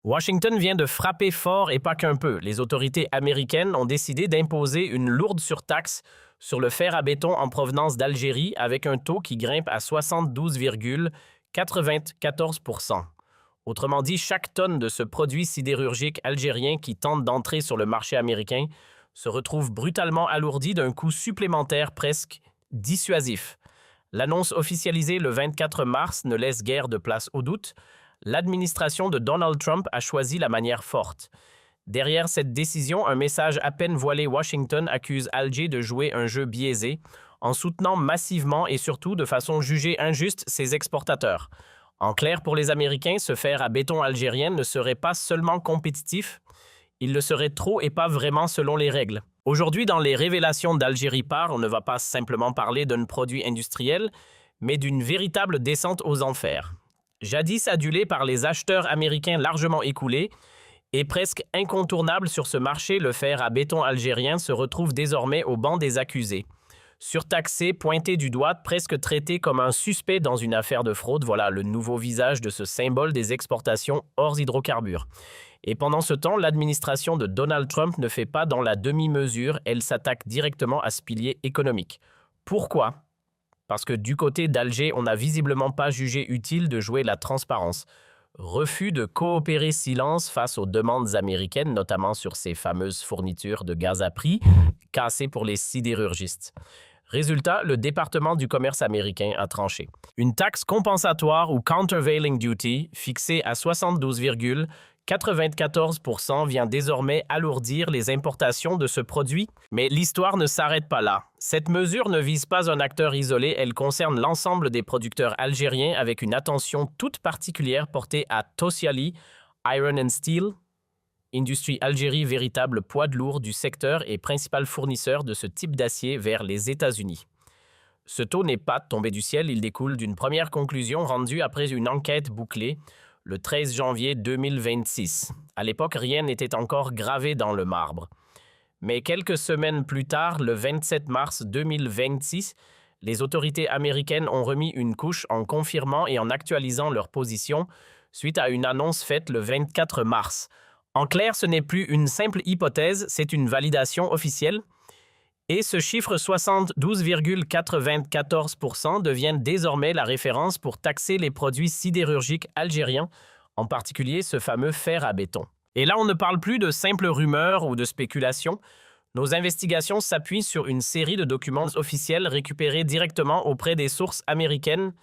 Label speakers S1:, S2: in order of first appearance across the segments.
S1: Washington vient de frapper fort et pas qu'un peu. Les autorités américaines ont décidé d'imposer une lourde surtaxe sur le fer à béton en provenance d'Algérie avec un taux qui grimpe à 72,94 %. Autrement dit, chaque tonne de ce produit sidérurgique algérien qui tente d'entrer sur le marché américain se retrouve brutalement alourdi d'un coût supplémentaire presque dissuasif. L'annonce officialisée le 24 mars ne laisse guère de place au doute. L'administration de Donald Trump a choisi la manière forte. Derrière cette décision, un message à peine voilé Washington accuse Alger de jouer un jeu biaisé en soutenant massivement et surtout de façon jugée injuste ses exportateurs. En clair, pour les Américains, ce fer à béton algérien ne serait pas seulement compétitif, il le serait trop et pas vraiment selon les règles. Aujourd'hui, dans les révélations d'Algérie Par, on ne va pas simplement parler d'un produit industriel, mais d'une véritable descente aux enfers. Jadis adulé par les acheteurs américains largement écoulés et presque incontournable sur ce marché, le fer à béton algérien se retrouve désormais au banc des accusés. Surtaxé, pointé du doigt, presque traité comme un suspect dans une affaire de fraude, voilà le nouveau visage de ce symbole des exportations hors hydrocarbures. Et pendant ce temps, l'administration de Donald Trump ne fait pas dans la demi-mesure, elle s'attaque directement à ce pilier économique. Pourquoi ? Parce que du côté d'Alger, on n'a visiblement pas jugé utile de jouer la transparence. Refus de coopérer silence face aux demandes américaines, notamment sur ces fameuses fournitures de gaz à prix, cassées pour les sidérurgistes. Résultat, le département du commerce américain a tranché. Une taxe compensatoire ou countervailing duty, fixée à 72,94 % vient désormais alourdir les importations de ce produit. Mais l'histoire ne s'arrête pas là. Cette mesure ne vise pas un acteur isolé, elle concerne l'ensemble des producteurs algériens avec une attention toute particulière portée à Tosyali, Iron and Steel, Industrie Algérie, véritable poids lourd du secteur et principal fournisseur de ce type d'acier vers les États-Unis. Ce taux n'est pas tombé du ciel, il découle d'une première conclusion rendue après une enquête bouclée le 13 janvier 2026. À l'époque, rien n'était encore gravé dans le marbre. Mais quelques semaines plus tard, le 27 mars 2026, les autorités américaines ont remis une couche en confirmant et en actualisant leur position suite à une annonce faite le 24 mars. En clair, ce n'est plus une simple hypothèse, c'est une validation officielle. Et ce chiffre 72,94 % devient désormais la référence pour taxer les produits sidérurgiques algériens, en particulier ce fameux fer à béton. Et là, on ne parle plus de simples rumeurs ou de spéculations. Nos investigations s'appuient sur une série de documents officiels récupérés directement auprès des sources américaines,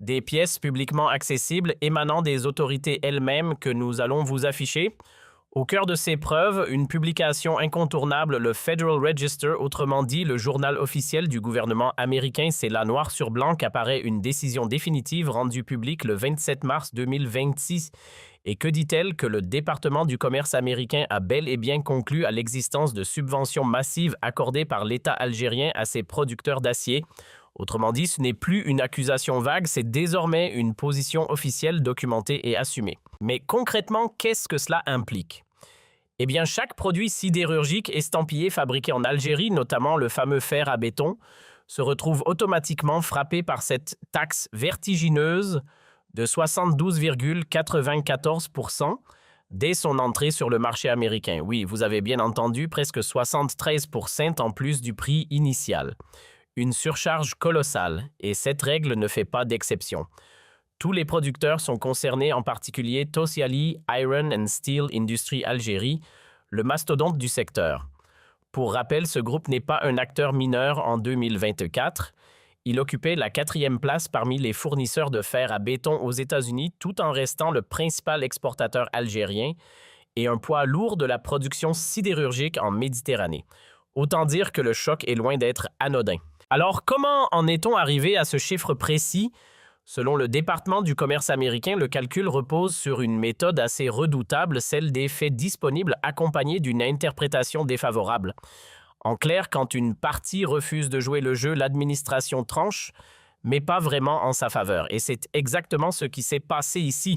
S1: des pièces publiquement accessibles émanant des autorités elles-mêmes que nous allons vous afficher. Au cœur de ces preuves, une publication incontournable, le Federal Register, autrement dit le journal officiel du gouvernement américain, c'est là noir sur blanc qu'apparaît une décision définitive rendue publique le 27 mars 2026. Et que dit-elle que le département du commerce américain a bel et bien conclu à l'existence de subventions massives accordées par l'État algérien à ses producteurs d'acier. Autrement dit, ce n'est plus une accusation vague, c'est désormais une position officielle documentée et assumée. Mais concrètement, qu'est-ce que cela implique? Eh bien, chaque produit sidérurgique estampillé fabriqué en Algérie, notamment le fameux fer à béton, se retrouve automatiquement frappé par cette taxe vertigineuse de 72,94 % dès son entrée sur le marché américain. Oui, vous avez bien entendu, presque 73 % en plus du prix initial. Une surcharge colossale, et cette règle ne fait pas d'exception. Tous les producteurs sont concernés, en particulier Tosyali Iron and Steel Industry Algérie, le mastodonte du secteur. Pour rappel, ce groupe n'est pas un acteur mineur en 2024. Il occupait la 4e place parmi les fournisseurs de fer à béton aux États-Unis, tout en restant le principal exportateur algérien et un poids lourd de la production sidérurgique en Méditerranée. Autant dire que le choc est loin d'être anodin. Alors, comment en est-on arrivé à ce chiffre précis? Selon le département du commerce américain, le calcul repose sur une méthode assez redoutable, celle des faits disponibles accompagnée d'une interprétation défavorable. En clair, quand une partie refuse de jouer le jeu, l'administration tranche, mais pas vraiment en sa faveur. Et c'est exactement ce qui s'est passé ici.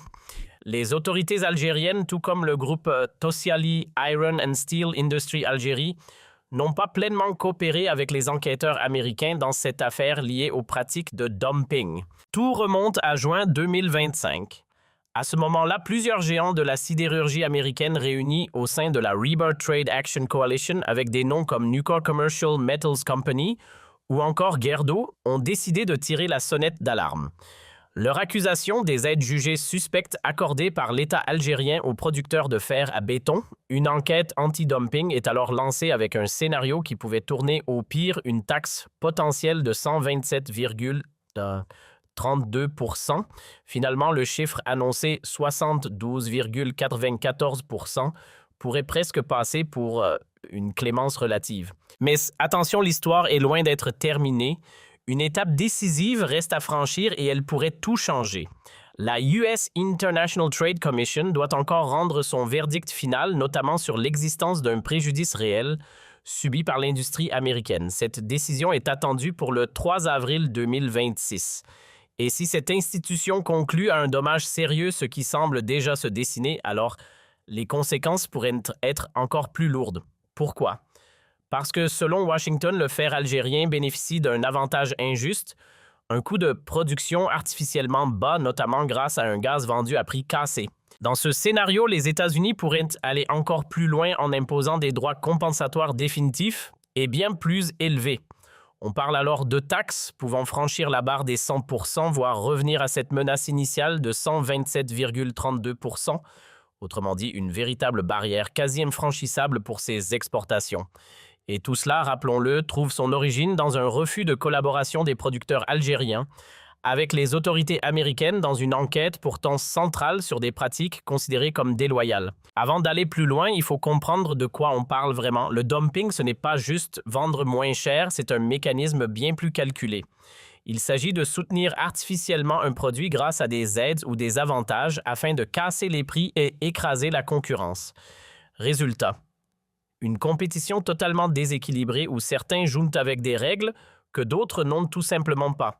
S1: Les autorités algériennes, tout comme le groupe Tosyali Iron and Steel Industry Algérie, n'ont pas pleinement coopéré avec les enquêteurs américains dans cette affaire liée aux pratiques de dumping. Tout remonte à juin 2025. À ce moment-là, plusieurs géants de la sidérurgie américaine réunis au sein de la Rebar Trade Action Coalition avec des noms comme Nucor Commercial Metals Company ou encore Gerdo ont décidé de tirer la sonnette d'alarme. Leur accusation des aides jugées suspectes accordées par l'État algérien aux producteurs de fer à béton, une enquête anti-dumping est alors lancée avec un scénario qui pouvait tourner au pire une taxe potentielle de 127,32%. Finalement, le chiffre annoncé 72,94% pourrait presque passer pour une clémence relative. Mais attention, l'histoire est loin d'être terminée. Une étape décisive reste à franchir et elle pourrait tout changer. La US International Trade Commission doit encore rendre son verdict final, notamment sur l'existence d'un préjudice réel subi par l'industrie américaine. Cette décision est attendue pour le 3 avril 2026. Et si cette institution conclut à un dommage sérieux, ce qui semble déjà se dessiner, alors les conséquences pourraient être encore plus lourdes. Pourquoi? Parce que selon Washington, le fer algérien bénéficie d'un avantage injuste, un coût de production artificiellement bas, notamment grâce à un gaz vendu à prix cassé. Dans ce scénario, les États-Unis pourraient aller encore plus loin en imposant des droits compensatoires définitifs et bien plus élevés. On parle alors de taxes pouvant franchir la barre des 100%, voire revenir à cette menace initiale de 127,32%, autrement dit une véritable barrière quasi infranchissable pour ces exportations. Et tout cela, rappelons-le, trouve son origine dans un refus de collaboration des producteurs algériens avec les autorités américaines dans une enquête pourtant centrale sur des pratiques considérées comme déloyales. Avant d'aller plus loin, il faut comprendre de quoi on parle vraiment. Le dumping, ce n'est pas juste vendre moins cher, c'est un mécanisme bien plus calculé. Il s'agit de soutenir artificiellement un produit grâce à des aides ou des avantages afin de casser les prix et écraser la concurrence. Résultat: une compétition totalement déséquilibrée où certains jouent avec des règles que d'autres n'ont tout simplement pas.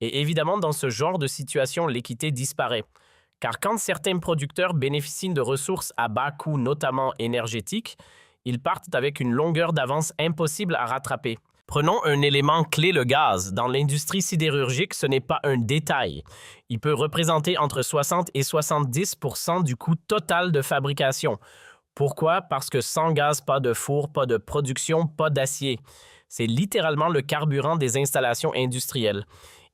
S1: Et évidemment, dans ce genre de situation, l'équité disparaît. Car quand certains producteurs bénéficient de ressources à bas coût, notamment énergétiques, ils partent avec une longueur d'avance impossible à rattraper. Prenons un élément clé, le gaz. Dans l'industrie sidérurgique, ce n'est pas un détail. Il peut représenter entre 60 et 70% du coût total de fabrication. Pourquoi? Parce que sans gaz, pas de four, pas de production, pas d'acier. C'est littéralement le carburant des installations industrielles.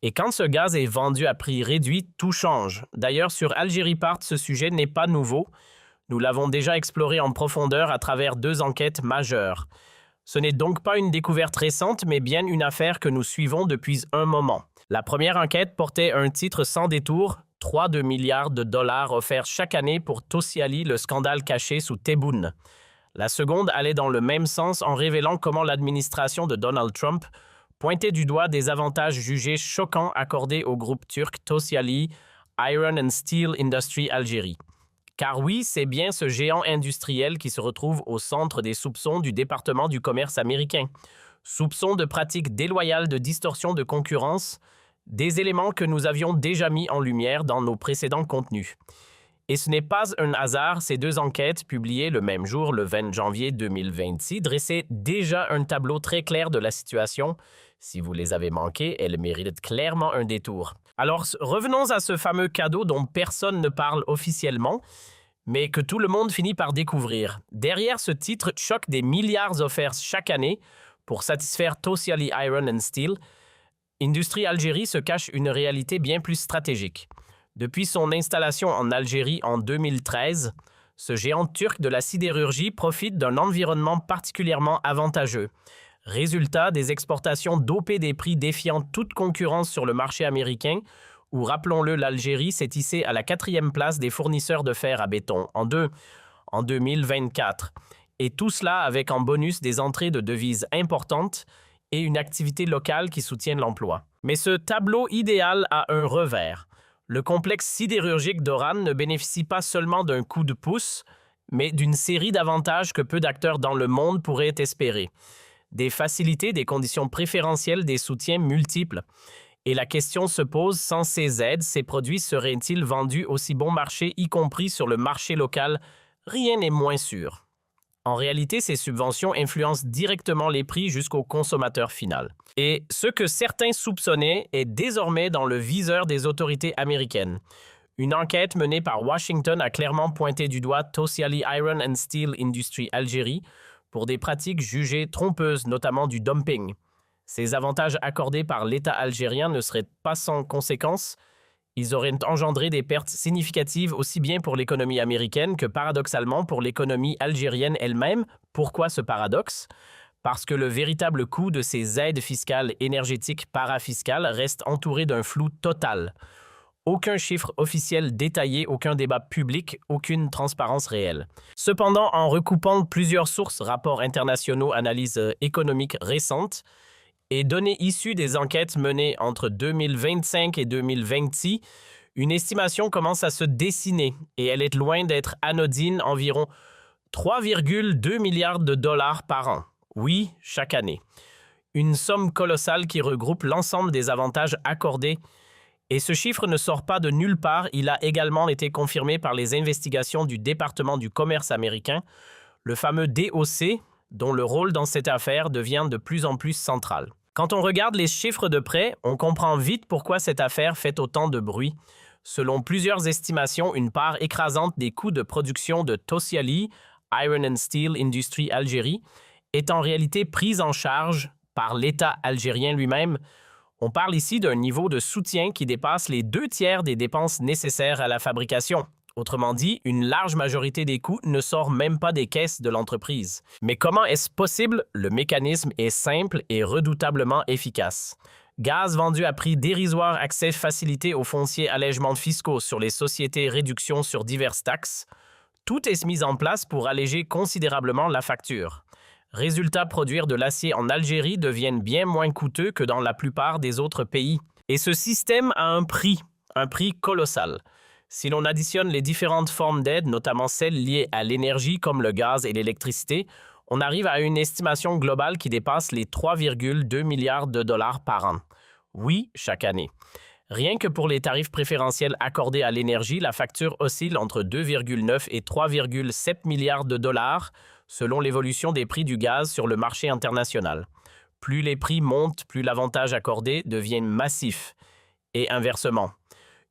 S1: Et quand ce gaz est vendu à prix réduit, tout change. D'ailleurs, sur Algéripart, ce sujet n'est pas nouveau. Nous l'avons déjà exploré en profondeur à travers 2 enquêtes majeures. Ce n'est donc pas une découverte récente, mais bien une affaire que nous suivons depuis un moment. La première enquête portait un titre sans détour: 3 milliards de dollars offerts chaque année pour Tosyali, le scandale caché sous Tebboune. La seconde allait dans le même sens en révélant comment l'administration de Donald Trump pointait du doigt des avantages jugés choquants accordés au groupe turc Tosyali Iron and Steel Industry Algérie. Car oui, c'est bien ce géant industriel qui se retrouve au centre des soupçons du département du commerce américain. Soupçons de pratiques déloyales de distorsion de concurrence, des éléments que nous avions déjà mis en lumière dans nos précédents contenus. Et ce n'est pas un hasard, ces 2 enquêtes, publiées le même jour, le 20 janvier 2026, dressaient déjà un tableau très clair de la situation. Si vous les avez manquées, elles méritent clairement un détour. Alors, revenons à ce fameux cadeau dont personne ne parle officiellement, mais que tout le monde finit par découvrir. Derrière ce titre choque des milliards offerts chaque année pour satisfaire Tosyali Iron and Steel, Industrie Algérie se cache une réalité bien plus stratégique. Depuis son installation en Algérie en 2013, ce géant turc de la sidérurgie profite d'un environnement particulièrement avantageux. Résultat, des exportations dopées des prix défiant toute concurrence sur le marché américain, où, rappelons-le, l'Algérie s'est hissée à la 4e place des fournisseurs de fer à béton en 2024. Et tout cela avec en bonus des entrées de devises importantes et une activité locale qui soutienne l'emploi. Mais ce tableau idéal a un revers. Le complexe sidérurgique d'Oran ne bénéficie pas seulement d'un coup de pouce, mais d'une série d'avantages que peu d'acteurs dans le monde pourraient espérer. Des facilités, des conditions préférentielles, des soutiens multiples. Et la question se pose, sans ces aides, ces produits seraient-ils vendus aussi bon marché, y compris sur le marché local? Rien n'est moins sûr. En réalité, ces subventions influencent directement les prix jusqu'au consommateur final. Et ce que certains soupçonnaient est désormais dans le viseur des autorités américaines. Une enquête menée par Washington a clairement pointé du doigt Tosiali Iron and Steel Industry Algérie pour des pratiques jugées trompeuses, notamment du dumping. Ces avantages accordés par l'État algérien ne seraient pas sans conséquences. Ils auraient engendré des pertes significatives aussi bien pour l'économie américaine que paradoxalement pour l'économie algérienne elle-même. Pourquoi ce paradoxe? Parce que le véritable coût de ces aides fiscales énergétiques parafiscales reste entouré d'un flou total. Aucun chiffre officiel détaillé, aucun débat public, aucune transparence réelle. Cependant, en recoupant plusieurs sources, rapports internationaux, analyses économiques récentes et données issues des enquêtes menées entre 2025 et 2026, une estimation commence à se dessiner et elle est loin d'être anodine, environ 3,2 milliards de dollars par an. Oui, chaque année. Une somme colossale qui regroupe l'ensemble des avantages accordés. Et ce chiffre ne sort pas de nulle part, il a également été confirmé par les investigations du département du commerce américain, le fameux DOC, dont le rôle dans cette affaire devient de plus en plus central. Quand on regarde les chiffres de près, on comprend vite pourquoi cette affaire fait autant de bruit. Selon plusieurs estimations, une part écrasante des coûts de production de Tosiali, Iron and Steel Industry Algérie, est en réalité prise en charge par l'État algérien lui-même. On parle ici d'un niveau de soutien qui dépasse les 2/3 des dépenses nécessaires à la fabrication. Autrement dit, une large majorité des coûts ne sort même pas des caisses de l'entreprise. Mais comment est-ce possible? Le mécanisme est simple et redoutablement efficace. Gaz vendu à prix dérisoire, accès facilité aux fonciers, allègements fiscaux sur les sociétés, réductions sur diverses taxes. Tout est mis en place pour alléger considérablement la facture. Résultat, produire de l'acier en Algérie devient bien moins coûteux que dans la plupart des autres pays. Et ce système a un prix colossal. Si l'on additionne les différentes formes d'aide, notamment celles liées à l'énergie comme le gaz et l'électricité, on arrive à une estimation globale qui dépasse les 3,2 milliards de dollars par an. Oui, chaque année. Rien que pour les tarifs préférentiels accordés à l'énergie, la facture oscille entre 2,9 et 3,7 milliards de dollars selon l'évolution des prix du gaz sur le marché international. Plus les prix montent, plus l'avantage accordé devient massif. Et inversement.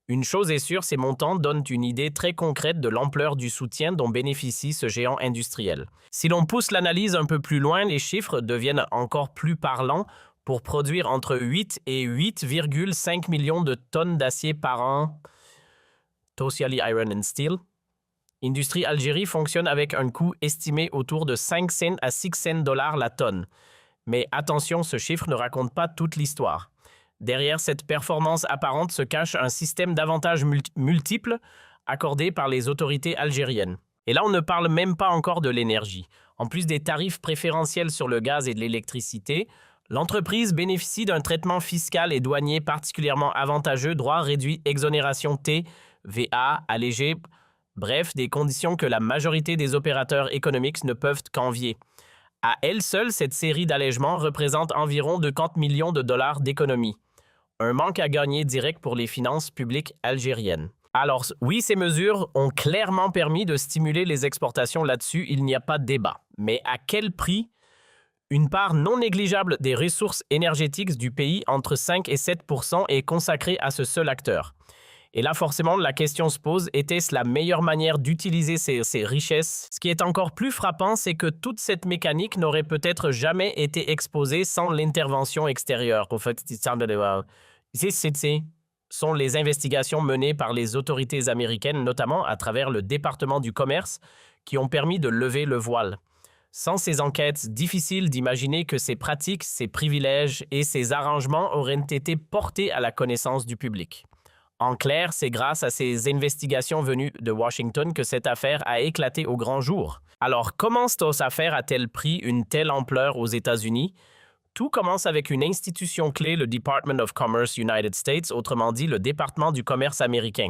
S1: Une chose est sûre, ces montants donnent une idée très concrète de l'ampleur du soutien dont bénéficie ce géant industriel. Si l'on pousse l'analyse un peu plus loin, les chiffres deviennent encore plus parlants. Pour produire entre 8 et 8,5 millions de tonnes d'acier par an, Tosiali Iron and Steel, Industrie Algérie fonctionne avec un coût estimé autour de 5 cents à 6 cents dollars la tonne. Mais attention, ce chiffre ne raconte pas toute l'histoire. Derrière cette performance apparente se cache un système d'avantages multiples accordés par les autorités algériennes. Et là, on ne parle même pas encore de l'énergie. En plus des tarifs préférentiels sur le gaz et de l'électricité, l'entreprise bénéficie d'un traitement fiscal et douanier particulièrement avantageux, droits réduits, exonération T, VA, allégé, bref, des conditions que la majorité des opérateurs économiques ne peuvent qu'envier. À elle seule, cette série d'allègements représente environ 50 millions de dollars d'économies. Un manque à gagner direct pour les finances publiques algériennes. Alors oui, ces mesures ont clairement permis de stimuler les exportations là-dessus, il n'y a pas de débat. Mais à quel prix? Une part non négligeable des ressources énergétiques du pays, entre 5 et 7 % est consacrée à ce seul acteur. Et là, forcément, la question se pose, était-ce la meilleure manière d'utiliser ces richesses? Ce qui est encore plus frappant, c'est que toute cette mécanique n'aurait peut-être jamais été exposée sans l'intervention extérieure. En fait, sont les investigations menées par les autorités américaines, notamment à travers le département du commerce, qui ont permis de lever le voile. Sans ces enquêtes, difficile d'imaginer que ces pratiques, ces privilèges et ces arrangements auraient été portés à la connaissance du public. En clair, c'est grâce à ces investigations venues de Washington que cette affaire a éclaté au grand jour. Alors, comment cette affaire a-t-elle pris une telle ampleur aux États-Unis? Tout commence avec une institution clé, le Department of Commerce United States, autrement dit le département du commerce américain.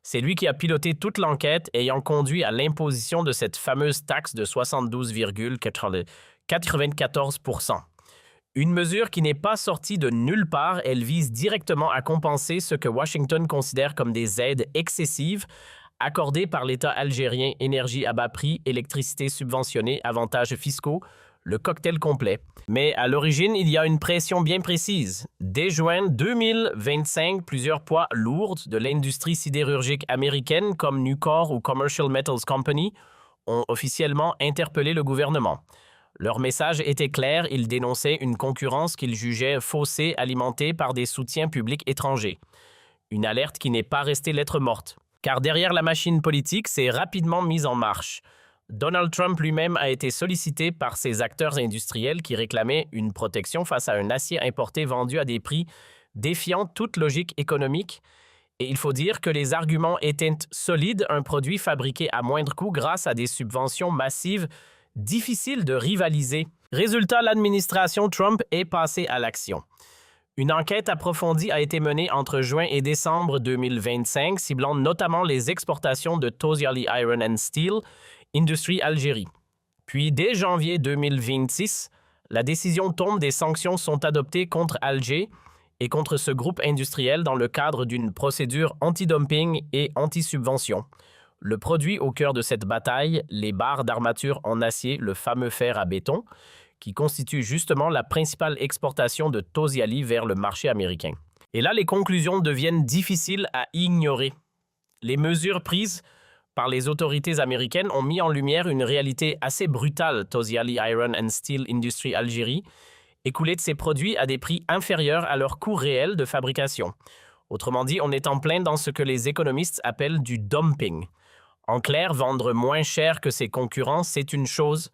S1: C'est lui qui a piloté toute l'enquête ayant conduit à l'imposition de cette fameuse taxe de 72,94 %. Une mesure qui n'est pas sortie de nulle part, elle vise directement à compenser ce que Washington considère comme des aides excessives accordées par l'État algérien, énergie à bas prix, électricité subventionnée, avantages fiscaux, le cocktail complet. Mais à l'origine, il y a une pression bien précise. Dès juin 2025, plusieurs poids lourds de l'industrie sidérurgique américaine comme Nucor ou Commercial Metals Company ont officiellement interpellé le gouvernement. Leur message était clair, ils dénonçaient une concurrence qu'ils jugeaient faussée, alimentée par des soutiens publics étrangers. Une alerte qui n'est pas restée lettre morte. Car derrière la machine politique s'est rapidement mise en marche. Donald Trump lui-même a été sollicité par ces acteurs industriels qui réclamaient une protection face à un acier importé vendu à des prix défiant toute logique économique. Et il faut dire que les arguments étaient solides, un produit fabriqué à moindre coût grâce à des subventions massives, difficile de rivaliser. Résultat, l'administration Trump est passée à l'action. Une enquête approfondie a été menée entre juin et décembre 2025, ciblant notamment les exportations de Tosyali Iron and Steel, Industrie Algérie. Puis, dès janvier 2026, la décision tombe, des sanctions sont adoptées contre Alger et contre ce groupe industriel dans le cadre d'une procédure anti-dumping et anti-subvention. Le produit au cœur de cette bataille, les barres d'armature en acier, le fameux fer à béton, qui constitue justement la principale exportation de Tosyali vers le marché américain. Et là, les conclusions deviennent difficiles à ignorer. Les mesures prises par les autorités américaines ont mis en lumière une réalité assez brutale. Tosyali Iron and Steel Industry Algérie écoulait de ces produits à des prix inférieurs à leur coût réel de fabrication. Autrement dit, on est en plein dans ce que les économistes appellent du dumping. En clair, vendre moins cher que ses concurrents, c'est une chose,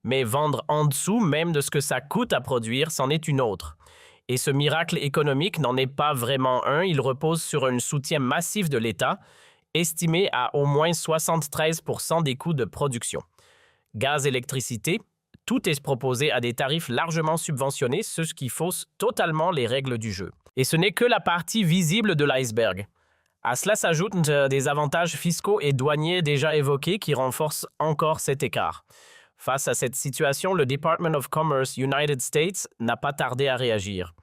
S1: mais vendre en dessous même de ce que ça coûte à produire, c'en est une autre. Et ce miracle économique n'en est pas vraiment un, il repose sur un soutien massif de l'État, estimé à au moins 73% des coûts de production. Gaz, électricité, tout est proposé à des tarifs largement subventionnés, ce qui fausse totalement les règles du jeu. Et ce n'est que la partie visible de l'iceberg. À cela s'ajoutent des avantages fiscaux et douaniers déjà évoqués qui renforcent encore cet écart. Face à cette situation, le Department of Commerce United States n'a pas tardé à réagir.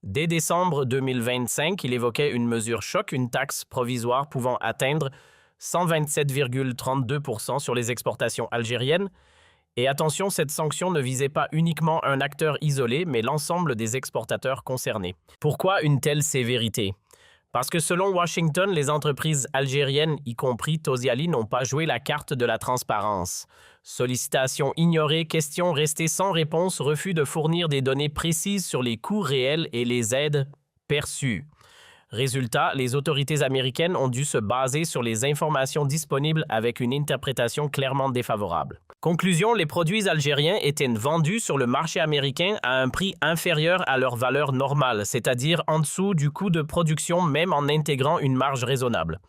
S1: Dès décembre 2025, il évoquait une mesure choc, une taxe provisoire pouvant atteindre 127,32% sur les exportations algériennes. Et attention, cette sanction ne visait pas uniquement un acteur isolé, mais l'ensemble des exportateurs concernés. Pourquoi une telle sévérité ? Parce que selon Washington, les entreprises algériennes, y compris Tosyali, n'ont pas joué la carte de la transparence. Sollicitations ignorées, questions restées sans réponse, refus de fournir des données précises sur les coûts réels et les aides perçues. Résultat, les autorités américaines ont dû se baser sur les informations disponibles avec une interprétation clairement défavorable. Conclusion, les produits algériens étaient vendus sur le marché américain à un prix inférieur à leur valeur normale, c'est-à-dire en dessous du coût de production même en intégrant une marge raisonnable.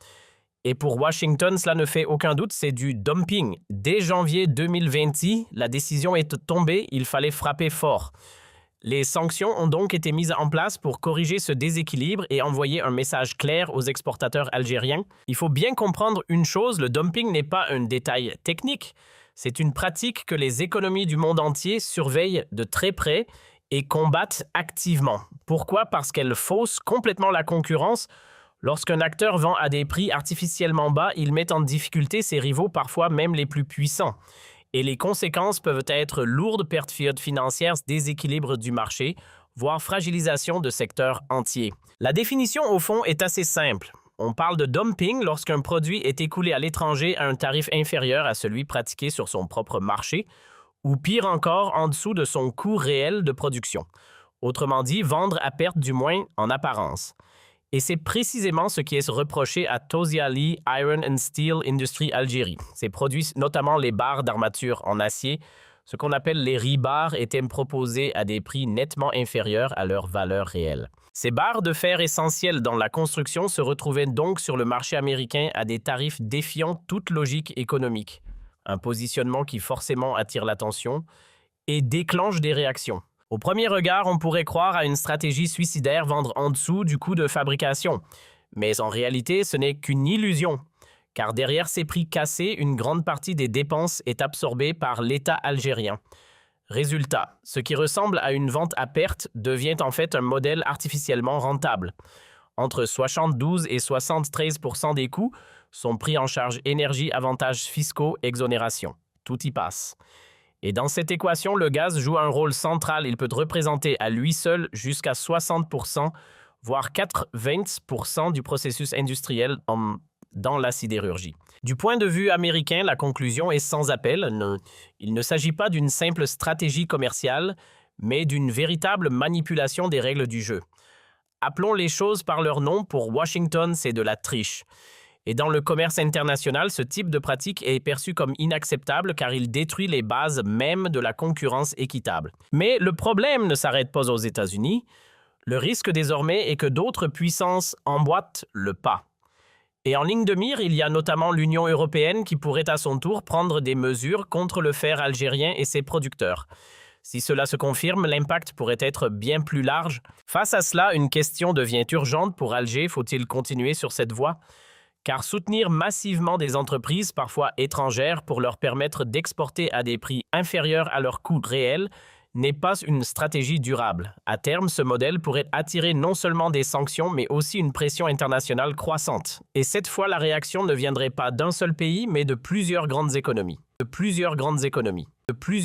S1: Et pour Washington, cela ne fait aucun doute, c'est du dumping. Dès janvier 2020, la décision est tombée, il fallait frapper fort. Les sanctions ont donc été mises en place pour corriger ce déséquilibre et envoyer un message clair aux exportateurs algériens. Il faut bien comprendre une chose, le dumping n'est pas un détail technique. C'est une pratique que les économies du monde entier surveillent de très près et combattent activement. Pourquoi ? Parce qu'elle fausse complètement la concurrence. Lorsqu'un acteur vend à des prix artificiellement bas, il met en difficulté ses rivaux, parfois même les plus puissants. Et les conséquences peuvent être lourdes pertes financières, déséquilibre du marché, voire fragilisation de secteurs entiers. La définition, au fond, est assez simple. On parle de dumping lorsqu'un produit est écoulé à l'étranger à un tarif inférieur à celui pratiqué sur son propre marché, ou pire encore, en dessous de son coût réel de production. Autrement dit, vendre à perte du moins en apparence. Et c'est précisément ce qui est reproché à Tosyali Iron and Steel Industry Algérie. Ces produits, notamment les barres d'armature en acier, ce qu'on appelle les rebars, étaient proposés à des prix nettement inférieurs à leur valeur réelle. Ces barres de fer essentielles dans la construction se retrouvaient donc sur le marché américain à des tarifs défiant toute logique économique. Un positionnement qui forcément attire l'attention et déclenche des réactions. Au premier regard, on pourrait croire à une stratégie suicidaire, vendre en dessous du coût de fabrication. Mais en réalité, ce n'est qu'une illusion, car derrière ces prix cassés, une grande partie des dépenses est absorbée par l'État algérien. Résultat, ce qui ressemble à une vente à perte devient en fait un modèle artificiellement rentable. Entre 72 et 73% des coûts sont pris en charge énergie, avantages fiscaux, exonération. Tout y passe. Et dans cette équation, le gaz joue un rôle central. Il peut représenter à lui seul jusqu'à 60%, voire 80% du processus industriel dans la sidérurgie. Du point de vue américain, la conclusion est sans appel. Il ne s'agit pas d'une simple stratégie commerciale, mais d'une véritable manipulation des règles du jeu. Appelons les choses par leur nom, pour Washington, c'est de la triche. Et dans le commerce international, ce type de pratique est perçu comme inacceptable car il détruit les bases même de la concurrence équitable. Mais le problème ne s'arrête pas aux États-Unis. Le risque désormais est que d'autres puissances emboîtent le pas. Et en ligne de mire, il y a notamment l'Union européenne qui pourrait à son tour prendre des mesures contre le fer algérien et ses producteurs. Si cela se confirme, l'impact pourrait être bien plus large. Face à cela, une question devient urgente pour Alger. Faut-il continuer sur cette voie? Car soutenir massivement des entreprises, parfois étrangères, pour leur permettre d'exporter à des prix inférieurs à leurs coûts réels, n'est pas une stratégie durable. À terme, ce modèle pourrait attirer non seulement des sanctions, mais aussi une pression internationale croissante. Et cette fois, la réaction ne viendrait pas d'un seul pays, mais de plusieurs grandes économies.